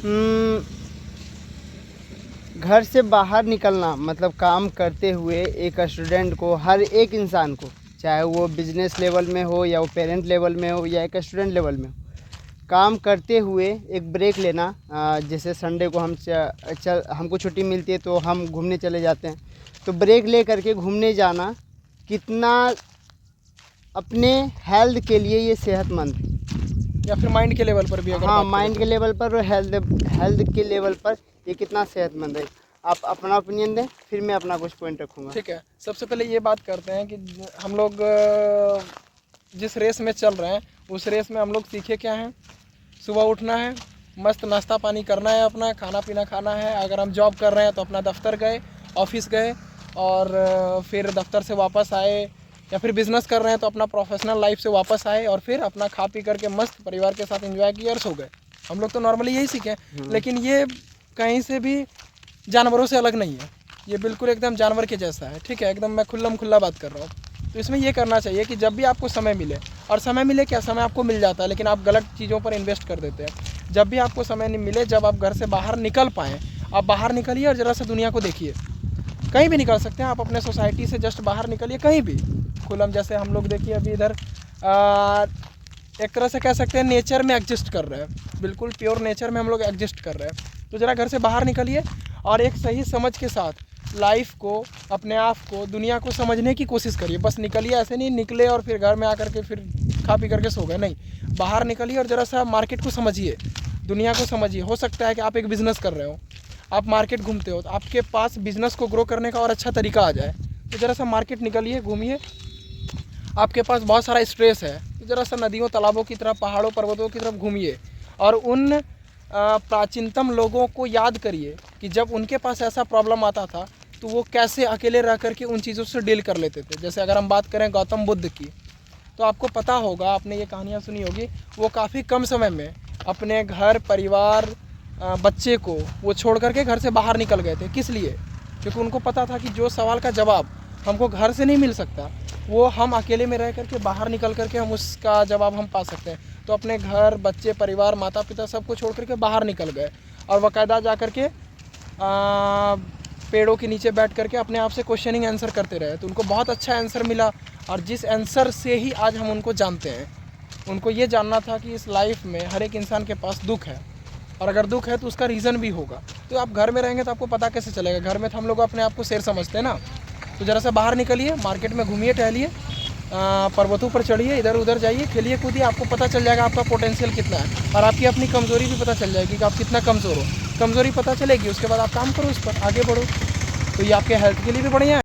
हम्म, घर से बाहर निकलना मतलब काम करते हुए एक स्टूडेंट को, हर एक इंसान को, चाहे वो बिजनेस लेवल में हो या वो पेरेंट लेवल में हो या एक स्टूडेंट लेवल में हो, काम करते हुए एक ब्रेक लेना। जैसे संडे को हमको छुट्टी मिलती है तो हम घूमने चले जाते हैं, तो ब्रेक ले करके घूमने जाना कितना अपने हेल्थ के लिए ये सेहतमंद है। या फिर माइंड के लेवल पर भी अगर हाँ, बात करें माइंड तो। के लेवल पर और हेल्थ के लेवल पर ये कितना सेहतमंद है। आप अपना ओपिनियन दें, फिर मैं अपना कुछ पॉइंट रखूँगा। ठीक है, सबसे पहले ये बात करते हैं कि हम लोग जिस रेस में चल रहे हैं उस रेस में हम लोग सीखे क्या हैं। सुबह उठना है, मस्त नाश्ता पानी करना है, अपना खाना पीना खाना है। अगर हम जॉब कर रहे हैं तो अपना दफ्तर गए, ऑफिस गए, और फिर दफ्तर से वापस आए, या फिर बिज़नेस कर रहे हैं तो अपना प्रोफेशनल लाइफ से वापस आए, और फिर अपना खा पी करके मस्त परिवार के साथ एंजॉय किया और सो गए। हम लोग तो नॉर्मली यही सीखे, लेकिन ये कहीं से भी जानवरों से अलग नहीं है। ये बिल्कुल एकदम जानवर के जैसा है। ठीक है, एकदम मैं खुल्ला बात कर रहा हूँ। तो इसमें ये करना चाहिए कि जब भी आपको समय मिले, और समय मिले क्या, समय आपको मिल जाता है लेकिन आप गलत चीज़ों पर इन्वेस्ट कर देते हैं। जब भी आपको समय नहीं मिले, जब आप घर से बाहर निकल पाएँ, आप बाहर निकलिए और ज़रा सा दुनिया को देखिए। कहीं भी निकल सकते हैं आप, अपने सोसाइटी से जस्ट बाहर निकलिए कहीं भी खुलम। जैसे हम लोग देखिए अभी इधर एक तरह से कह सकते हैं नेचर में एग्जिस्ट कर रहे हैं, बिल्कुल प्योर नेचर में हम लोग एग्जिस्ट कर रहे हैं। तो ज़रा घर से बाहर निकलिए और एक सही समझ के साथ लाइफ को, अपने आप को, दुनिया को समझने की कोशिश करिए। बस निकलिए, ऐसे नहीं निकले और फिर घर में आकर के फिर खा पी करके सो गए, नहीं। बाहर निकलिए और ज़रा सा मार्केट को समझिए, दुनिया को समझिए। हो सकता है कि आप एक बिज़नेस कर रहे हो, आप मार्केट घूमते हो, तो आपके पास बिज़नेस को ग्रो करने का और अच्छा तरीका आ जाए। तो ज़रा सा मार्केट निकलिए, घूमिए। आपके पास बहुत सारा स्ट्रेस है तो ज़रा सा नदियों तालाबों की तरफ, पहाड़ों पर्वतों की तरफ घूमिए, और उन प्राचीनतम लोगों को याद करिए कि जब उनके पास ऐसा प्रॉब्लम आता था तो वो कैसे अकेले रह करके उन चीज़ों से डील कर लेते थे। जैसे अगर हम बात करें गौतम बुद्ध की, तो आपको पता होगा, आपने ये कहानियाँ सुनी होगी, वो काफ़ी कम समय में अपने घर परिवार बच्चे को वो छोड़ करके घर से बाहर निकल गए थे। किस लिए? क्योंकि उनको पता था कि जो सवाल का जवाब हमको घर से नहीं मिल सकता, वो हम अकेले में रह करके बाहर निकल करके हम उसका जवाब हम पा सकते हैं। तो अपने घर, बच्चे, परिवार, माता पिता सबको छोड़ करके बाहर निकल गए, और बाकायदा जा करके पेड़ों के नीचे बैठ करके अपने आप से क्वेश्चनिंग आंसर करते रहे। तो उनको बहुत अच्छा आंसर मिला, और जिस आंसर से ही आज हम उनको जानते हैं। उनको ये जानना था कि इस लाइफ में हर एक इंसान के पास दुख है, और अगर दुख है तो उसका रीज़न भी होगा। तो आप घर में रहेंगे तो आपको पता कैसे चलेगा? घर में तो हम लोग अपने आप को शेर समझते हैं ना। तो ज़रा सा बाहर निकलिए, मार्केट में घूमिए, टहलिए, पर्वतों पर चढ़िए, इधर उधर जाइए, खेलिए कूदिए। आपको पता चल जाएगा आपका पोटेंशियल कितना है, और आपकी अपनी कमज़ोरी भी पता चल जाएगी कि आप कितना कमज़ोर हो। कमज़ोरी पता चलेगी, उसके बाद आप काम करो, उस पर आगे बढ़ो। तो ये आपके हेल्थ के लिए भी बढ़िया है।